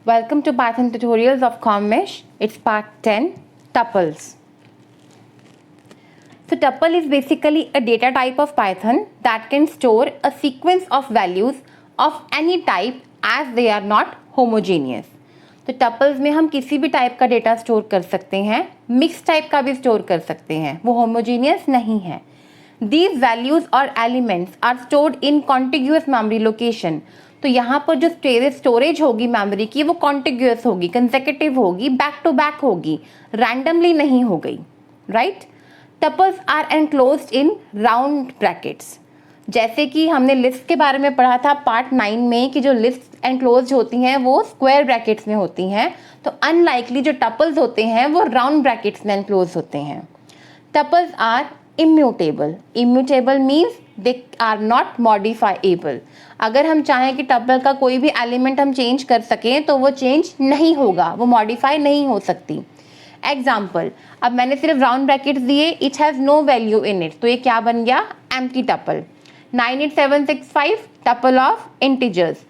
Welcome to Python tutorials of COMMesh. It's part 10, tuples. So tuple is basically a data type of Python that can store a sequence of values of any type as they are not homogeneous. तो tuples में हम किसी भी type का data store कर सकते हैं, mix type का भी स्टोर कर सकते हैं, वो होमोजीनियस नहीं है. These values or elements are stored in contiguous memory location. तो यहाँ पर जो स्टोरेज होगी मेमोरी की वो कॉन्टिग्यूअस होगी, कंसेक्यूटिव होगी, बैक टू बैक होगी, रैंडमली नहीं हो गई, right. Tuples are enclosed in round brackets. जैसे कि हमने लिस्ट के बारे में पढ़ा था पार्ट 9 में कि जो लिस्ट एनक्लोज्ड होती हैं वो स्क्वायर ब्रैकेट्स में होती हैं, तो अनलाइकली जो टपल्स होते हैं वो राउंड ब्रैकेट्स में एनक्लोज होते हैं. Tuples are immutable. Immutable means they are not modifiable. अगर हम चाहें कि टपल का कोई भी एलिमेंट हम चेंज कर सकें तो वो चेंज नहीं होगा, वो मॉडिफाई नहीं हो सकती. एग्जाम्पल, अब मैंने सिर्फ राउंड ब्रैकेट्स दिए, it has no value in it, तो ये क्या बन गया, empty tuple. 98765 tuple of integers.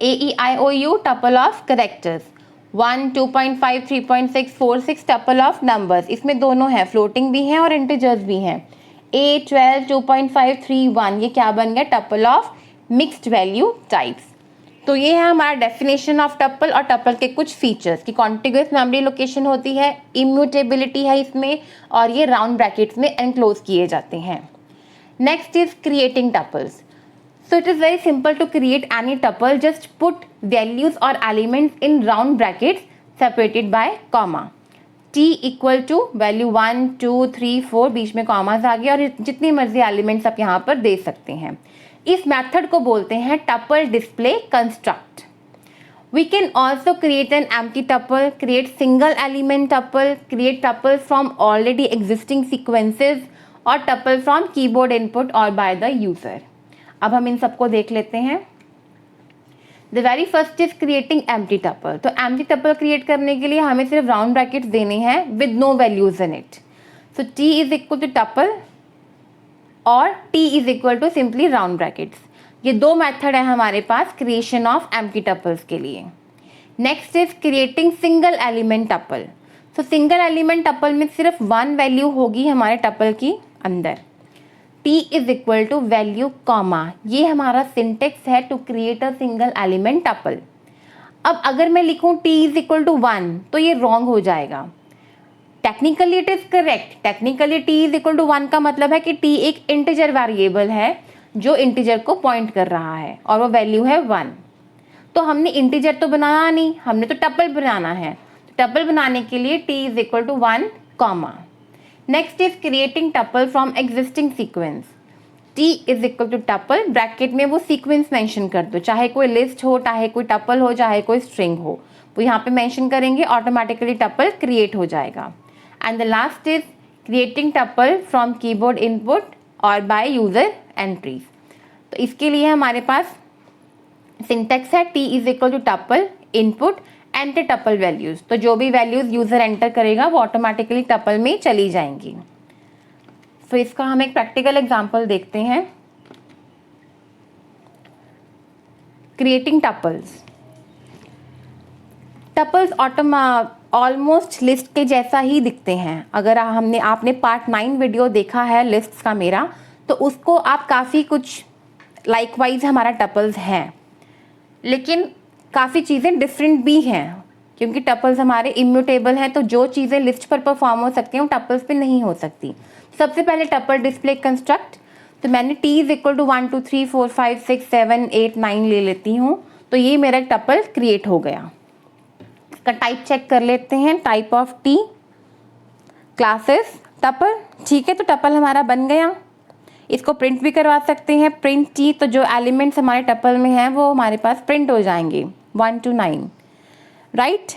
AEIOU tuple of characters. 1, 2.5, 3.6, 4, 6 tuple of numbers. इसमें दोनों हैं, फ्लोटिंग भी हैं और इंटीजर्स भी हैं. 8, 12, 2.5, 3, 1 ये क्या बन गया, tuple of mixed value types. तो ये है हमारा डेफिनेशन ऑफ टपल और टपल के कुछ फीचर्स कि कॉन्टिग्यूअस मेमोरी लोकेशन होती है, इम्यूटेबिलिटी है इसमें, और ये राउंड ब्रैकेट्स में एनक्लोज किए जाते हैं. Next is creating tuples. So it is very simple to create any tuple. Just put values or elements in round brackets separated by comma. T equal to value 1, 2, 3, 4 बीच में commas आ गया और जितनी मर्जी elements आप यहाँ पर दे सकते हैं. इस मेथड को बोलते हैं tuple display construct. We can also create an empty tuple, create single element tuple, create tuples from already existing sequences और tuple from keyboard input or by the user. अब हम इन सबको देख लेते हैं. The very first is creating empty tuple. तो empty tuple create करने के लिए हमें सिर्फ राउंड ब्रैकेट्स देने हैं with no values in it. So T is equal to tuple और T is equal to simply round brackets. ये दो मेथड है हमारे पास क्रिएशन ऑफ एम्प्टी टपल्स के लिए. Next is creating single element tuple. So single element tuple में सिर्फ वन वैल्यू होगी हमारे टपल की अंदर. T is equal to value comma. ये हमारा सिंटेक्स है to create a single element tuple. अब अगर मैं लिखूं T इज इक्वल टू 1 तो ये रॉन्ग हो जाएगा. Technically it is correct. Technically T is equal to 1 का मतलब है कि T एक इंटीजर वेरिएबल है जो इंटीजर को पॉइंट कर रहा है और वो वैल्यू है 1. तो हमने इंटीजर तो बनाना नहीं, हमने तो टपल बनाना है. टपल बनाने के लिए T is equal to 1 comma. Next is creating tuple from existing sequence. T is equal to tuple, bracket में वो सीक्वेंस मेंशन कर दो, चाहे कोई लिस्ट हो, चाहे कोई टपल हो, चाहे कोई स्ट्रिंग हो, वो यहाँ पे मेंशन करेंगे, ऑटोमेटिकली टपल क्रिएट हो जाएगा. And the last is creating tuple from keyboard input और बाय यूजर एंट्रीज. तो इसके लिए हमारे पास सिंटेक्स है T is equal to tuple input enter tuple values. तो जो भी वैल्यूज यूजर एंटर करेगा वो ऑटोमेटिकली टपल में चली जाएंगी. तो इसका हम एक प्रैक्टिकल एग्जांपल देखते हैं. Creating tuples. Tuples almost list के जैसा ही दिखते हैं. अगर आपने पार्ट 9 वीडियो देखा है लिस्ट्स का मेरा, तो उसको आप काफ़ी कुछ लाइकवाइज हमारा टपल्स हैं, लेकिन काफ़ी चीज़ें डिफरेंट भी हैं क्योंकि टपल्स हमारे इम्यूटेबल हैं. तो जो चीज़ें लिस्ट पर परफॉर्म हो सकती हैं वो टपल्स पे नहीं हो सकती. सबसे पहले टपल डिस्प्ले कंस्ट्रक्ट. तो मैंने T इज इक्वल टू 1, 2, 3, 4, 5, 6, 7, 8, 9 ले लेती हूँ. तो ये मेरा टपल क्रिएट हो गया. इसका टाइप चेक कर लेते हैं. Type of T classes tuple. ठीक है, तो टपल हमारा बन गया. इसको प्रिंट भी करवा सकते हैं, प्रिंट T. तो जो एलिमेंट्स हमारे टपल में हैं वो हमारे पास प्रिंट हो जाएंगे 1 to 9, राइट.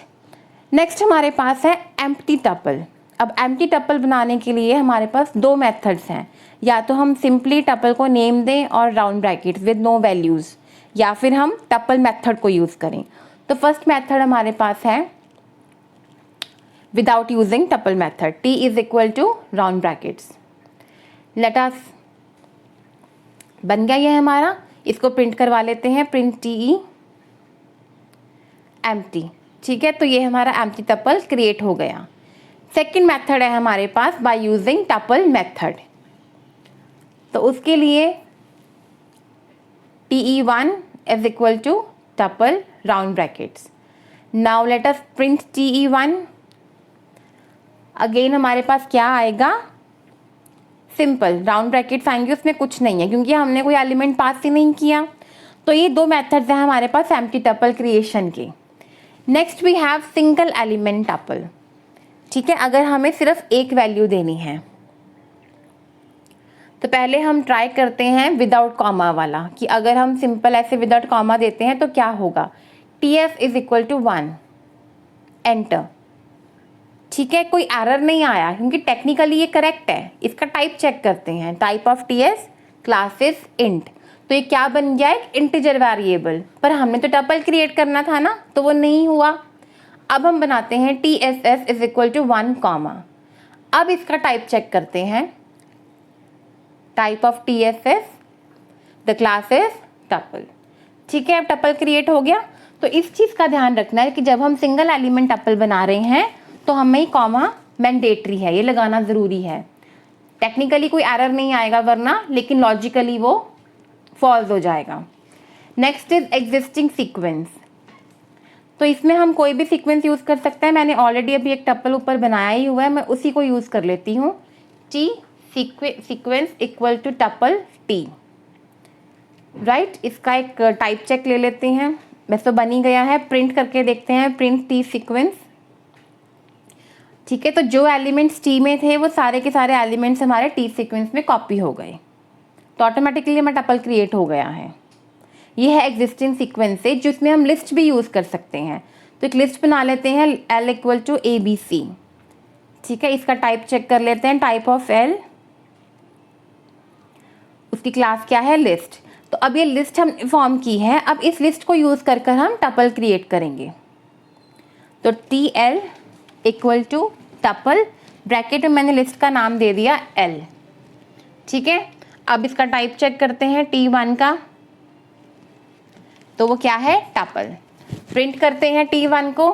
नेक्स्ट हमारे पास है एम्प्टी टपल. अब एम्प्टी टपल बनाने के लिए हमारे पास दो मेथड्स हैं. या तो हम सिंपली टपल को नेम दें और round brackets with no values, या फिर हम टपल मेथड को यूज़ करें. तो फर्स्ट मेथड हमारे पास है without using tuple method. T is equal to round brackets. Let us बन गया ये हमारा. इसको प्रिंट करवा लेते हैं, प्रिंट TE एम्प्टी। ठीक है, तो ये हमारा एम्प्टी टपल क्रिएट हो गया। सेकंड मेथड है हमारे पास बाय यूजिंग टपल मेथड। तो उसके लिए TE1 is equal to tuple round brackets. Now let us print TE1. Again हमारे पास क्या आएगा, सिंपल राउंड ब्रैकेट्स आएंगे, उसमें कुछ नहीं है क्योंकि हमने कोई एलिमेंट पास ही नहीं किया। तो ये दो मेथड्स हैं हमारे पास एम्प्टी टपल क्रिएशन के। Next we have single element tuple. ठीक है, अगर हमें सिर्फ एक वैल्यू देनी है तो पहले हम ट्राई करते हैं विदाउट कॉमा वाला, कि अगर हम सिंपल ऐसे विदाउट कॉमा देते हैं तो क्या होगा, TF is equal to 1, enter. ठीक है, कोई एरर नहीं आया क्योंकि टेक्निकली ये करेक्ट है। इसका टाइप चेक करते हैं, type of TS classes int, तो ये क्या बन गया, एक इंटीजर वेरिएबल। पर हमने तो टपल क्रिएट करना था ना, तो वो नहीं हुआ। अब हम बनाते हैं TSS is equal to 1 comma. अब इसका टाइप चेक करते हैं, type of TSS the class is tuple. ठीक है, अब टपल क्रिएट हो गया। तो इस चीज़ का ध्यान रखना है कि जब हम सिंगल एलिमेंट टपल बना रहे हैं तो हमें कॉमा मैंडेटरी है, ये लगाना ज़रूरी है। टेक्निकली कोई एरर नहीं आएगा वरना, लेकिन लॉजिकली वो फॉल्स हो जाएगा। Next is existing sequence. तो इसमें हम कोई भी सीक्वेंस यूज़ कर सकते हैं। मैंने ऑलरेडी अभी एक टपल ऊपर बनाया ही हुआ है, मैं उसी को यूज़ कर लेती हूँ। T sequence equal to tuple T, right. इसका एक टाइप चेक ले लेते हैं, वैसे तो बन ही गया है। प्रिंट करके देखते हैं, प्रिंट T सीक्वेंस। ठीक है, तो जो एलिमेंट्स T में थे वो सारे के सारे एलिमेंट्स हमारे T सीक्वेंस में कॉपी हो गए, तो ऑटोमेटिकली हमारा टपल क्रिएट हो गया है। ये है एग्जिस्टिंग सीक्वेंस से, जिसमें हम लिस्ट भी यूज़ कर सकते हैं। तो एक लिस्ट बना लेते हैं, L इक्वल टू ABC। ठीक है, इसका टाइप चेक कर लेते हैं, टाइप ऑफ L, उसकी क्लास क्या है, लिस्ट। तो अब ये लिस्ट हमने फॉर्म की है, अब इस लिस्ट को यूज़ कर कर हम टपल क्रिएट करेंगे। तो TL equal to tuple, bracket में मैंने लिस्ट का नाम दे दिया L। ठीक है, अब इसका टाइप चेक करते हैं T1 का, तो वो क्या है, टपल। प्रिंट करते हैं T1 को,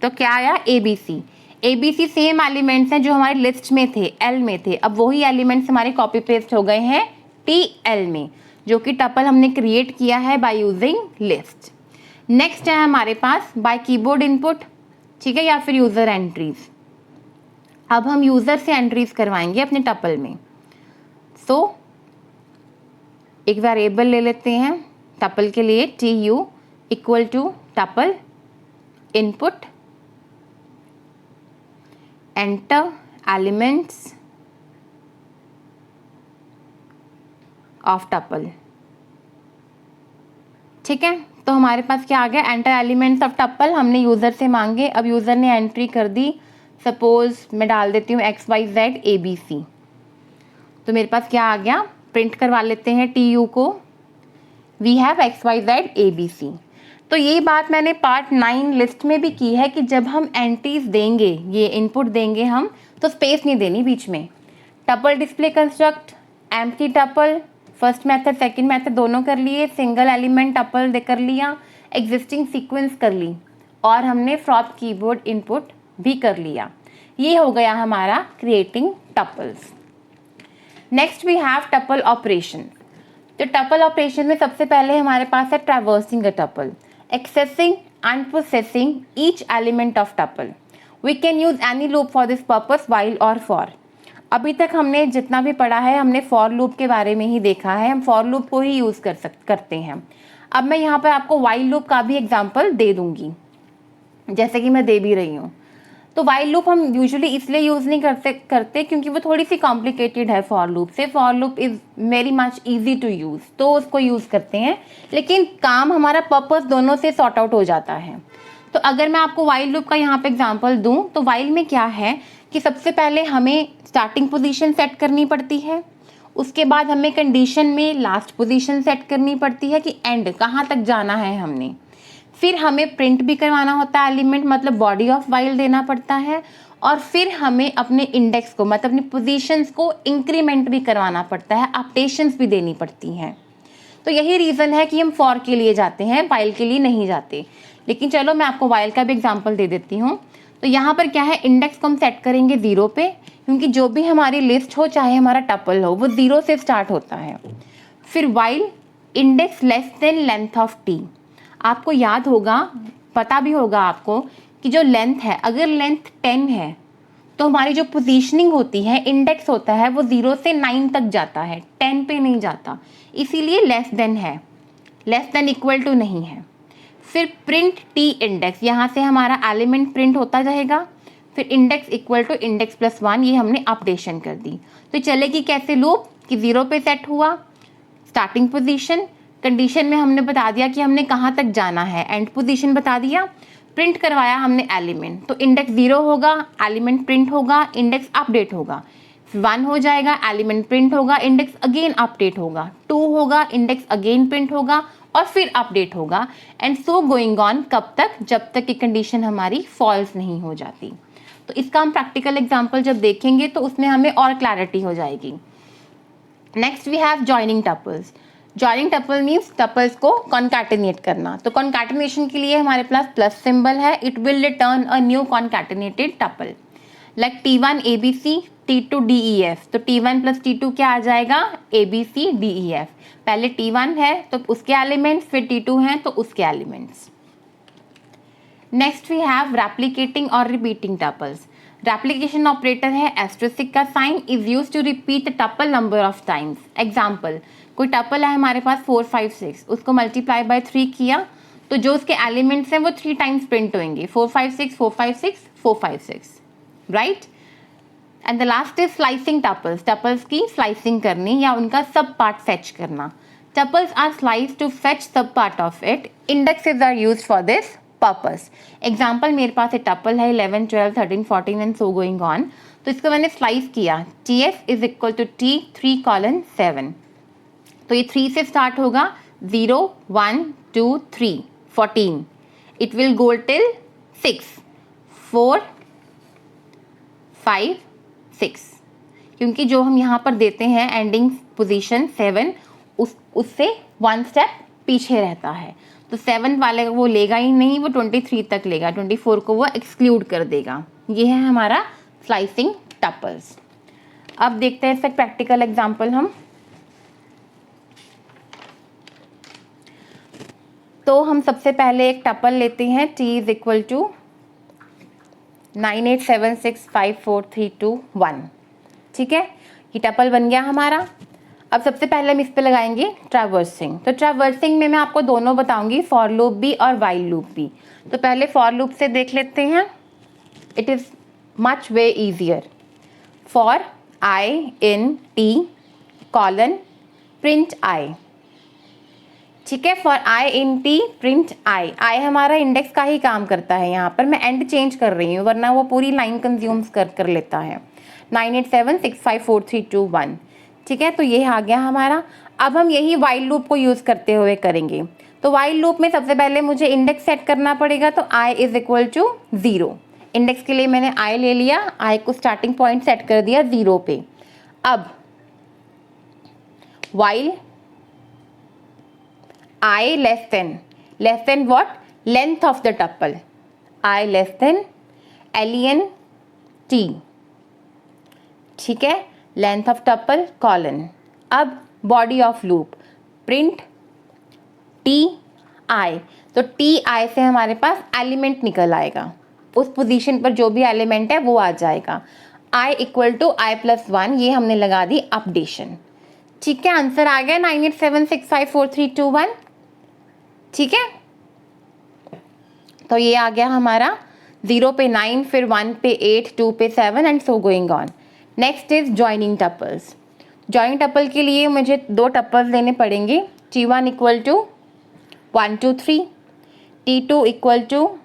तो क्या आया, ABC सेम एलिमेंट्स हैं जो हमारे लिस्ट में थे, L में थे। अब वही एलिमेंट्स हमारे कॉपी पेस्ट हो गए हैं TL में, जो कि टपल हमने क्रिएट किया है बाय यूजिंग लिस्ट। नेक्स्ट है हमारे पास बाय कीबोर्ड इनपुट। ठीक है, या फिर यूज़र एंट्रीज। अब हम यूज़र से एंट्रीज करवाएंगे अपने टपल में। सो एक वेरिएबल ले लेते हैं टपल के लिए, TU equal to tuple input, enter elements of tuple. ठीक है, तो हमारे पास क्या आ गया, एंटर एलिमेंट्स ऑफ टपल हमने यूज़र से मांगे। अब यूज़र ने एंट्री कर दी, सपोज मैं डाल देती हूँ XYZ ABC। तो मेरे पास क्या आ गया, प्रिंट करवा लेते हैं TU को, वी हैव XYZ ABC। तो ये बात मैंने पार्ट 9 लिस्ट में भी की है कि जब हम एंट्रीज देंगे, ये इनपुट देंगे हम, तो स्पेस नहीं देनी बीच में। Tuple display construct, empty tuple, first method second method दोनों कर लिए, सिंगल एलिमेंट टपल कर लिया, एग्जिस्टिंग सीक्वेंस कर ली, और हमने फ्रॉम कीबोर्ड इनपुट भी कर लिया। ये हो गया हमारा creating tuples. Next we have tuple operation. तो टपल ऑपरेशन में सबसे पहले हमारे पास है traversing a tuple, accessing and processing each element of tuple. We can use any loop for this purpose, while और फॉर। अभी तक हमने जितना भी पढ़ा है हमने फॉर लूप के बारे में ही देखा है, हम फॉर लूप को ही यूज़ करते हैं। अब मैं यहाँ पर आपको व्हाइल लूप का भी एग्जाम्पल दे दूँगी, जैसे कि मैं दे भी रही हूँ। तो व्हाइल लूप हम यूजुअली इसलिए यूज़ नहीं करते क्योंकि वो थोड़ी सी कॉम्प्लिकेटेड है फॉर लूप से। For loop is very much easy to use, तो उसको यूज़ करते हैं, लेकिन काम हमारा पर्पस दोनों से सॉर्ट आउट हो जाता है। तो अगर मैं आपको व्हाइल लूप का यहाँ पे एग्जांपल दूँ, तो व्हाइल में क्या है कि सबसे पहले हमें स्टार्टिंग पोजीशन सेट करनी पड़ती है, उसके बाद हमें कंडीशन में लास्ट पोजीशन सेट करनी पड़ती है कि एंड कहाँ तक जाना है हमने। फिर हमें प्रिंट भी करवाना होता है एलिमेंट, मतलब बॉडी ऑफ व्हाइल देना पड़ता है, और फिर हमें अपने इंडेक्स को मतलब अपनी पोजीशंस को इंक्रीमेंट भी करवाना पड़ता है, अपडेशंस भी देनी पड़ती हैं। तो यही रीज़न है कि हम फॉर के लिए जाते हैं, वाइल के लिए नहीं जाते। लेकिन चलो मैं आपको वाइल का भी एग्जाम्पल दे देती हूँ। तो यहाँ पर क्या है, इंडेक्स को हम सेट करेंगे 0 पे, क्योंकि जो भी हमारी लिस्ट हो चाहे हमारा टपल हो वो 0 से स्टार्ट होता है। फिर while index less than length of T. आपको याद होगा, पता भी होगा आपको कि जो लेंथ है, अगर लेंथ 10 है तो हमारी जो पोजीशनिंग होती है, इंडेक्स होता है, वो 0 से 9 तक जाता है, 10 पे नहीं जाता, इसीलिए लेस देन है, लेस देन इक्वल टू नहीं है। फिर प्रिंट टी इंडेक्स, यहाँ से हमारा एलिमेंट प्रिंट होता जाएगा। फिर index equal to index plus 1, ये हमने अपडेशन कर दी। तो चलेगी कैसे लूप कि 0 पे सेट हुआ स्टार्टिंग पोजीशन, कंडीशन में हमने बता दिया कि हमने कहाँ तक जाना है, एंड पोजीशन बता दिया, प्रिंट करवाया हमने एलिमेंट, तो इंडेक्स 0 होगा, एलिमेंट प्रिंट होगा, इंडेक्स अपडेट होगा, 1 हो जाएगा, एलिमेंट प्रिंट होगा, इंडेक्स अगेन अपडेट होगा, 2 होगा, इंडेक्स अगेन प्रिंट होगा और फिर अपडेट होगा, एंड सो गोइंग ऑन। कब तक? जब तक कि कंडीशन हमारी फॉल्स नहीं हो जाती। तो इसका हम प्रैक्टिकल एग्जाम्पल जब देखेंगे तो उसमें हमें और क्लैरिटी हो जाएगी। Next we have joining tuples. Joining tuple means tuples को कॉन्कैटिनेट करना। तो कॉन्कैटिनेशन के लिए हमारे पास प्लस सिंबल है, it will return a new concatenated tuple like T1 ABC T2 DEF। तो T1 प्लस T2 क्या आ जाएगा? ABC DEF। पहले T1 है तो उसके एलिमेंट्स, फिर T2 हैं तो उसके elements. Next we have replicating और रिपीटिंग टपल्स। रेप्लिकेशन ऑपरेटर है एस्टेरिस्क का sign, is used to repeat the tuple number of times. Example, कोई टपल है हमारे पास 4 5 6, उसको मल्टीप्लाई बाय 3 किया तो जो उसके एलिमेंट्स हैं वो 3 टाइम्स प्रिंट होंगे, 4 5 6 4 5 6 4 5 6, right. And the last is slicing tuples. Tuples की स्लाइसिंग करनी या उनका सब पार्ट फेच करना। Tuples are sliced to fetch sub part of it. Indexes are used for this purpose. Example, मेरे पास एक टपल है 11 12 13 14 एंड सो गोइंग ऑन, तो इसको मैंने स्लाइस किया, TF is equal to T 3:7। तो ये 3 से स्टार्ट होगा, 0 1 2 3 14, इट विल गो टिल 6 4 5 6, क्योंकि जो हम यहाँ पर देते हैं एंडिंग पोजीशन 7, उससे 1 स्टेप पीछे रहता है, तो 7 वाले वो लेगा ही नहीं, वो 23 तक लेगा, 24 को वो एक्सक्लूड कर देगा। ये है हमारा स्लाइसिंग टपल्स। अब देखते हैं इसका प्रैक्टिकल एग्जांपल हम। तो हम सबसे पहले एक टपल लेते हैं, T इज इक्वल टू 98765432 ठीक है, ये टपल बन गया हमारा। अब सबसे पहले हम इस पे लगाएंगे ट्रैवर्सिंग। तो ट्रैवर्सिंग में मैं आपको दोनों बताऊंगी, फॉर लूप भी और वाइल लूप भी। तो पहले फॉर लूप से देख लेते हैं, it is much way easier. For I in T colon print I, ठीक है, for I in T print I हमारा इंडेक्स का ही काम करता है, यहाँ पर मैं एंड चेंज कर रही हूँ वरना वो पूरी लाइन कंज्यूम्स कर लेता है। 98765432 ठीक है, तो ये आ गया हमारा। अब हम यही वाइल लूप को यूज़ करते हुए करेंगे। तो वाइल लूप में सबसे पहले मुझे इंडेक्स सेट करना पड़ेगा, तो I is equal to 0। Index के लिए मैंने I ले लिया, I को स्टार्टिंग पॉइंट सेट कर दिया 0 पे। अब while I less than what? Length of the tuple, I less than len T, ठीक है, लेंथ ऑफ टपल कॉलन। अब body of loop print Ti, तो Ti से हमारे पास एलिमेंट निकल आएगा, उस पोजीशन पर जो भी एलिमेंट है वो आ जाएगा। I इक्वल टू I+1, ये हमने लगा दी अपडेशन, ठीक है। आंसर आ गया 98765432 ठीक है। तो ये आ गया हमारा 0 पे 9, फिर 1 पे 8, 2 पे 7 and so going on. Next is joining tuples. Joining tuple के लिए मुझे 2 टपल्स लेने पड़ेंगे, T1 equal to 1 2 3, T2 equal to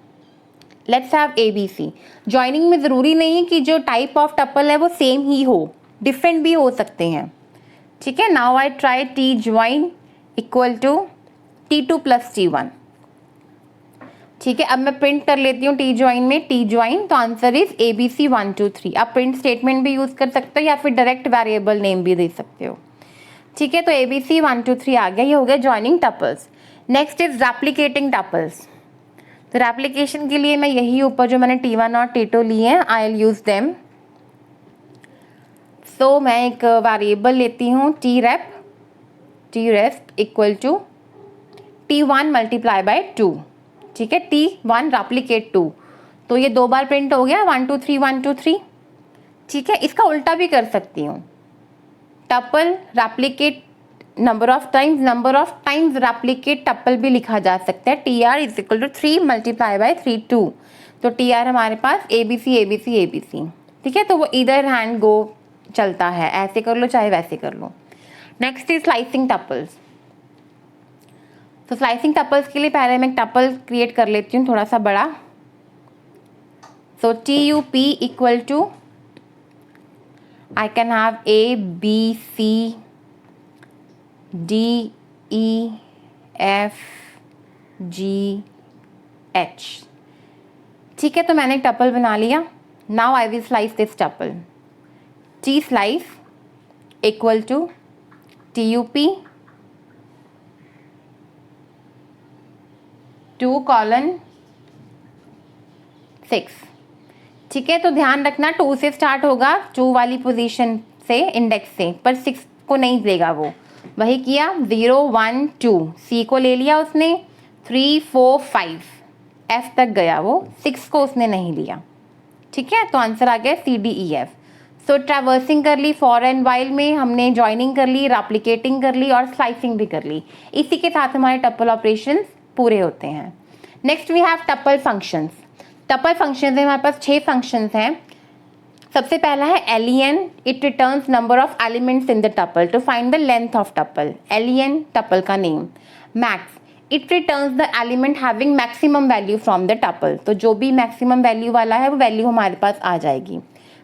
let's have ABC। जॉइनिंग में ज़रूरी नहीं कि जो टाइप ऑफ टपल है वो सेम ही हो, डिफरेंट भी हो सकते हैं, ठीक है। Now I try T join equal to T2 plus T1, ठीक है। अब मैं प्रिंट कर लेती हूँ T ज्वाइन में, T ज्वाइन, तो आंसर इज ABC 1 2 3। आप प्रिंट स्टेटमेंट भी यूज़ कर सकते हो या फिर डायरेक्ट वेरिएबल नेम भी दे सकते हो। ठीक है, तो ABC 1 2 3 आ गया, ये हो गया joining tuples. Next is replicating tuples. तो रेप्लिकेशन के लिए मैं यही ऊपर जो मैंने T1 और T2 लिए हैं, I will use them. So मैं एक वेरिएबल लेती हूँ Trep equal to T1 multiply by 2। ठीक है, T1 रेप्लिकेट 2, तो ये 2 बार प्रिंट हो गया 1 2 3 1 2 3। ठीक है, इसका उल्टा भी कर सकती हूँ, tuple replicate number of times replicate tuple भी लिखा जा सकता है। TR is equal to 3 multiply by 3 2। तो TR हमारे पास ABC। ठीक है, तो वो इधर हैंड गो चलता है, ऐसे कर लो चाहे वैसे कर लो। Next is slicing tuples. तो स्लाइसिंग टपल्स के लिए पहले मैं टपल क्रिएट कर लेती हूँ थोड़ा सा बड़ा। So TUP equal to I can have A B C D E F G H। ठीक है, तो मैंने एक टपल बना लिया। Now I will slice this tuple. T slice equal to TUP 2:6। ठीक है, तो ध्यान रखना 2 से स्टार्ट होगा, 2 वाली पोजीशन से, इंडेक्स से, पर 6 को नहीं देगा वो। वही किया 0 1 2, C को ले लिया उसने, 3 4 5 F तक गया वो, 6 को उसने नहीं लिया। ठीक है, तो आंसर आ गया CDEF। सो ट्रैवर्सिंग कर ली, फॉर एंड वाइल में हमने जॉइनिंग कर ली, रेप्लिकेटिंग कर ली और स्लाइसिंग भी कर ली। इसी के साथ हमारे टपल ऑपरेशंस पूरे होते हैं। Next we have tuple functions. Tuple functions में हमारे पास 6 फंक्शंस हैं। सबसे पहला है len, it returns number of elements in the tuple to find the length of tuple. len tuple का name. Max, it returns the element having maximum value from the tuple, तो जो भी मैक्सिमम वैल्यू वाला है वो value हमारे पास आ जाएगी।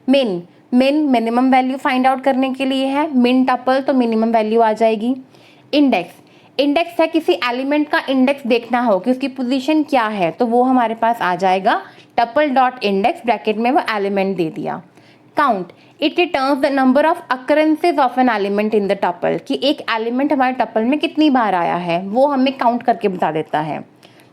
मिन मिनिमम वैल्यू फाइंड आउट करने के लिए है, मिन टपल तो मिनिमम वैल्यू आ जाएगी। इंडेक्स है, किसी एलिमेंट का इंडेक्स देखना हो कि उसकी पोजीशन क्या है, तो वो हमारे पास आ जाएगा टपल डॉट इंडेक्स, ब्रैकेट में वो एलिमेंट दे दिया। Count, it returns the number of अकरेंसेज of an element in the tuple, कि एक एलिमेंट हमारे टपल में कितनी बार आया है वो हमें काउंट करके बता देता है।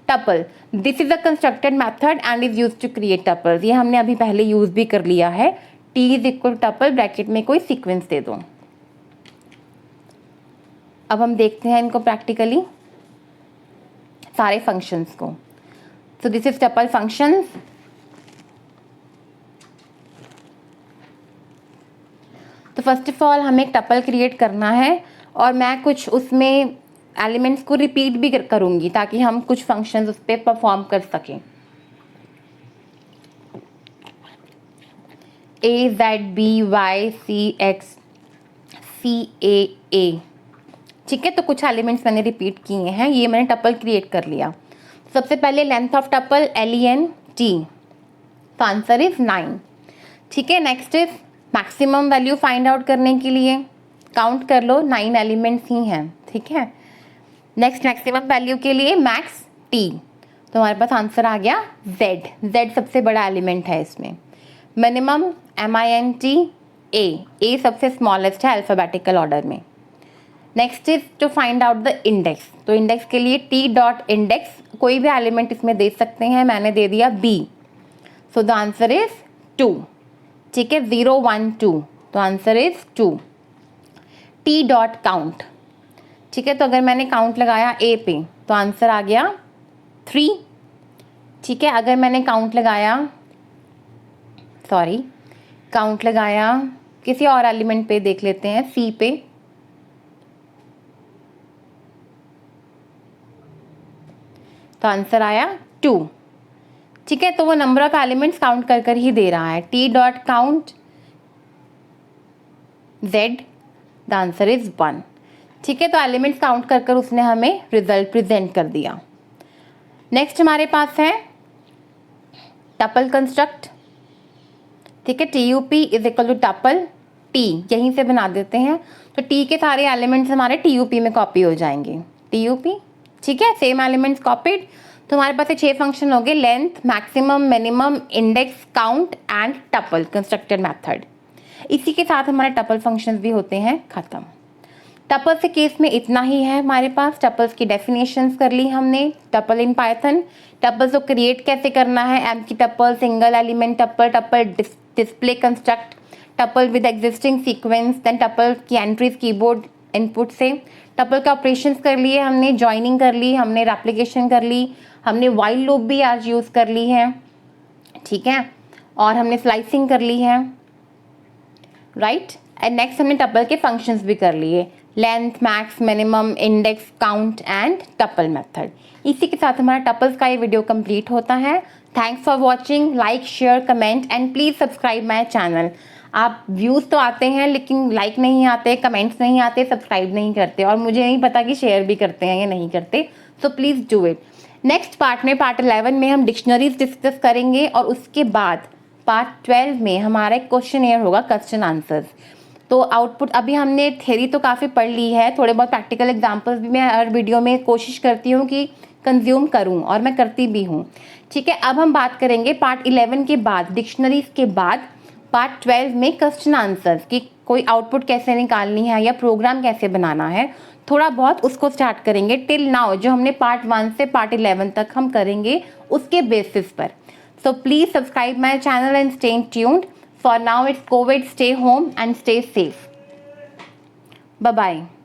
Tuple, this is a constructed method and is used to create tuples, ये हमने अभी पहले यूज भी कर लिया है। T is equal tuple, bracket में कोई सीक्वेंस दे दो। अब हम देखते हैं इनको प्रैक्टिकली सारे फंक्शंस को। So this is tuple functions. तो फर्स्ट ऑफ ऑल हमें एक टपल क्रिएट करना है और मैं कुछ उसमें एलिमेंट्स को रिपीट भी करूंगी ताकि हम कुछ फंक्शंस उस पर परफॉर्म कर सकें। A Z B Y C X C A A। ठीक है, तो कुछ एलिमेंट्स मैंने रिपीट किए हैं, ये मैंने टपल क्रिएट कर लिया। सबसे पहले length of tuple LEN T, तो आंसर इज 9। ठीक है, next is maximum value find out करने के लिए काउंट कर लो, 9 एलिमेंट्स ही हैं। ठीक है, नेक्स्ट मैक्सिमम वैल्यू के लिए मैक्स T, तो हमारे पास आंसर आ गया Z सबसे बड़ा एलिमेंट है इसमें। मिनिमम MINT A सबसे स्मॉलेस्ट है अल्फ़ाबेटिकल ऑर्डर में। Next is to find out the index, तो इंडेक्स के लिए T डॉट इंडेक्स, कोई भी एलिमेंट इसमें दे सकते हैं, मैंने दे दिया B, so the answer is 2। ठीक है, 0 1 2, तो answer is 2। T dot count, ठीक है, तो अगर मैंने काउंट लगाया A पे तो आंसर आ गया 3। ठीक है, अगर मैंने काउंट लगाया किसी और एलिमेंट पे, देख लेते हैं C पे, तो आंसर आया 2। ठीक है, तो वो नंबर ऑफ एलिमेंट्स काउंट कर कर ही दे रहा है। T dot count Z, the answer is 1। ठीक है, तो एलिमेंट्स काउंट कर कर उसने हमें रिजल्ट प्रेजेंट कर दिया। नेक्स्ट हमारे पास है टपल कंस्ट्रक्ट। ठीक है, TUP is equal to tuple T, यहीं से बना देते हैं, तो T के सारे एलिमेंट्स हमारे TUP में कॉपी हो जाएंगे। TUP, ठीक है, सेम एलिमेंट्स कॉपीड। तो हमारे पास ये 6 फंक्शन हो गए, length, maximum, minimum, index, count and tuple constructed method. इसी के साथ हमारे टपल फंक्शंस भी होते हैं खत्म। टपल के केस में इतना ही है हमारे पास। टपल्स की डेफिनेशंस कर ली हमने, टपल इन पाइथन। टपल्स को क्रिएट कैसे करना है, empty tuple, single element tuple, tuple display construct, tuple with existing sequence, then tuple की एंट्रीज कीबोर्ड इनपुट से। टपल का ऑपरेशंस कर लिए हमने, जॉइनिंग कर ली हमने, रेप्लिकेशन कर ली हमने, व्हाइल लूप भी आज यूज़ कर ली है, ठीक है, और हमने स्लाइसिंग कर ली है, राइट। एंड नेक्स्ट हमने टपल के फंक्शंस भी कर लिए, length, max, minimum, index, count and tuple method. इसी के साथ हमारा टपल्स का ये वीडियो कंप्लीट होता है। Thanks for watching, like, share, comment and please subscribe my channel. आप व्यूज़ तो आते हैं लेकिन लाइक नहीं आते, कमेंट्स नहीं आते, सब्सक्राइब नहीं करते, और मुझे नहीं पता कि शेयर भी करते हैं या नहीं करते, so please do it. Next part में, पार्ट 11 में हम डिक्शनरीज डिस्कस करेंगे, और उसके बाद पार्ट 12 में हमारा एक क्वेश्चन एयर होगा, क्वेश्चन आंसर्स। तो आउटपुट, अभी हमने थ्योरी तो काफ़ी पढ़ ली है, थोड़े बहुत प्रैक्टिकल एग्जांपल्स भी मैं हर वीडियो में कोशिश करती हूँ कि कंज्यूम करूँ, और मैं करती भी हूँ, ठीक है। अब हम बात करेंगे पार्ट 11 के बाद, डिक्शनरीज के बाद पार्ट 12 में क्वेश्चन आंसर्स की कोई आउटपुट कैसे निकालनी है या प्रोग्राम कैसे बनाना है, थोड़ा बहुत उसको स्टार्ट करेंगे। टिल नाउ जो हमने पार्ट 1 से पार्ट 11 तक हम करेंगे उसके बेसिस पर। So please subscribe my channel and stay tuned. For now it's COVID, stay home and stay safe. Bye bye.